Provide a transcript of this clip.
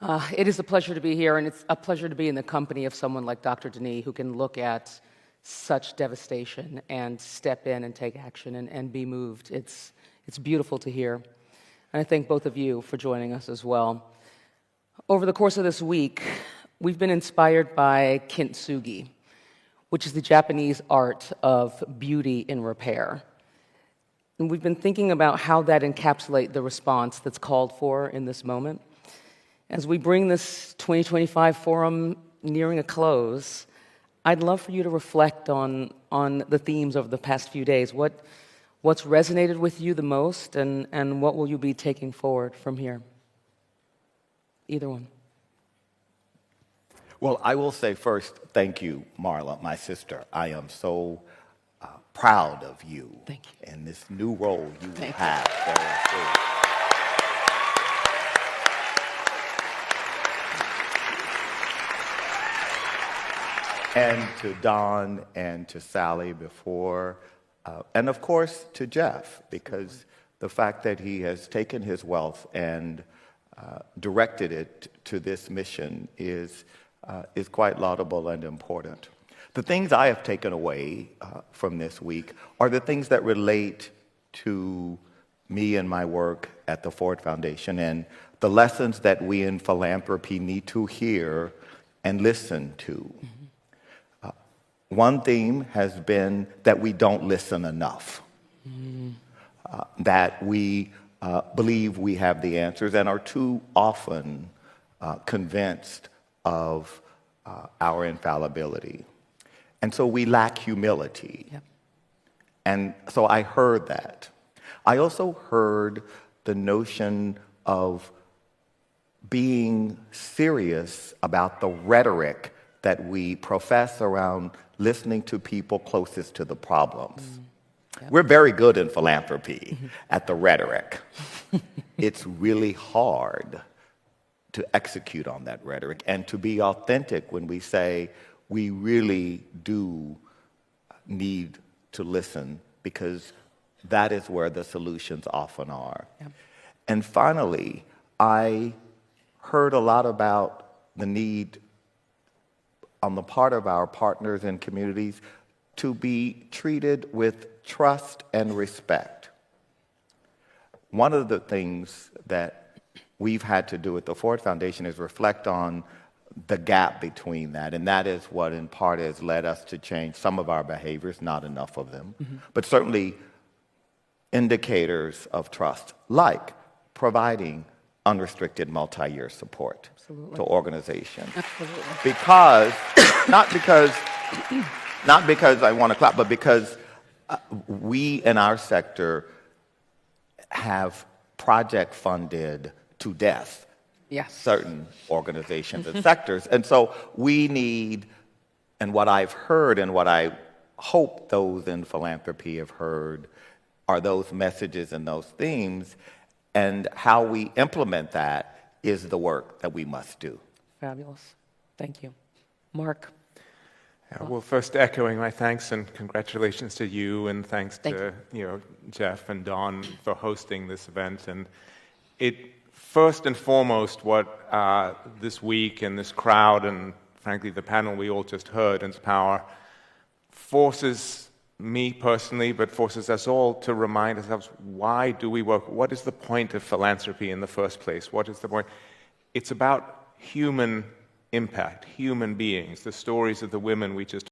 It is a pleasure to be here, and it's a pleasure to be in the company of someone like Dr. Denis, who can look at such devastation and step in and take action and be moved. It's beautiful to hear. And I thank both of you for joining us as well. Over the course of this week, we've been inspired by kintsugi, which is the Japanese art of beauty in repair. And we've been thinking about how that encapsulates the response that's called for in this moment. As we bring this 2025 forum nearing a close, I'd love for you to reflect on the themes of the past few days. What's resonated with you the most, and what will you be taking forward from here? Either one. Well, I will say first, thank you, Marla, my sister. I am so proud of you. Thank you. And this new role you Thank have. And to Don and to Sally before, and of course to Jeff, because the fact that he has taken his wealth and directed it to this mission is quite laudable and important. The things I have taken away from this week are the things that relate to me and my work at the Ford Foundation, and the lessons that we in philanthropy need to hear and listen to. One theme has been that we don't listen enough, that we believe we have the answers and are too often convinced of our infallibility. And so we lack humility. Yep. And so I heard that. I also heard the notion of being serious about the rhetoric that we profess around listening to people closest to the problems. Yep. We're very good in philanthropy at the rhetoric. It's really hard to execute on that rhetoric and to be authentic when we say we really do need to listen, because that is where the solutions often are. Yep. And finally, I heard a lot about the need on the part of our partners and communities to be treated with trust and respect. One of the things that we've had to do at the Ford Foundation is reflect on the gap between that, and that is what in part has led us to change some of our behaviors, not enough of them, but certainly indicators of trust, like providing unrestricted multi-year support to organizations. Absolutely. Because, not because I want to clap, but because we in our sector have project funded to death certain organizations and sectors. And so we need, and what I've heard and what I hope those in philanthropy have heard are those messages and those themes, and how we implement that is the work that we must do. Fabulous. Thank you. Mark? Well, first echoing my thanks and congratulations to you, and thanks to Jeff and Don for hosting this event. And it first and foremost, what this week and this crowd and frankly the panel we all just heard, Inspire, forces me personally, but forces us all to remind ourselves, why do we work? What is the point of philanthropy in the first place? What is the point? It's about human impact, human beings, the stories of the women we just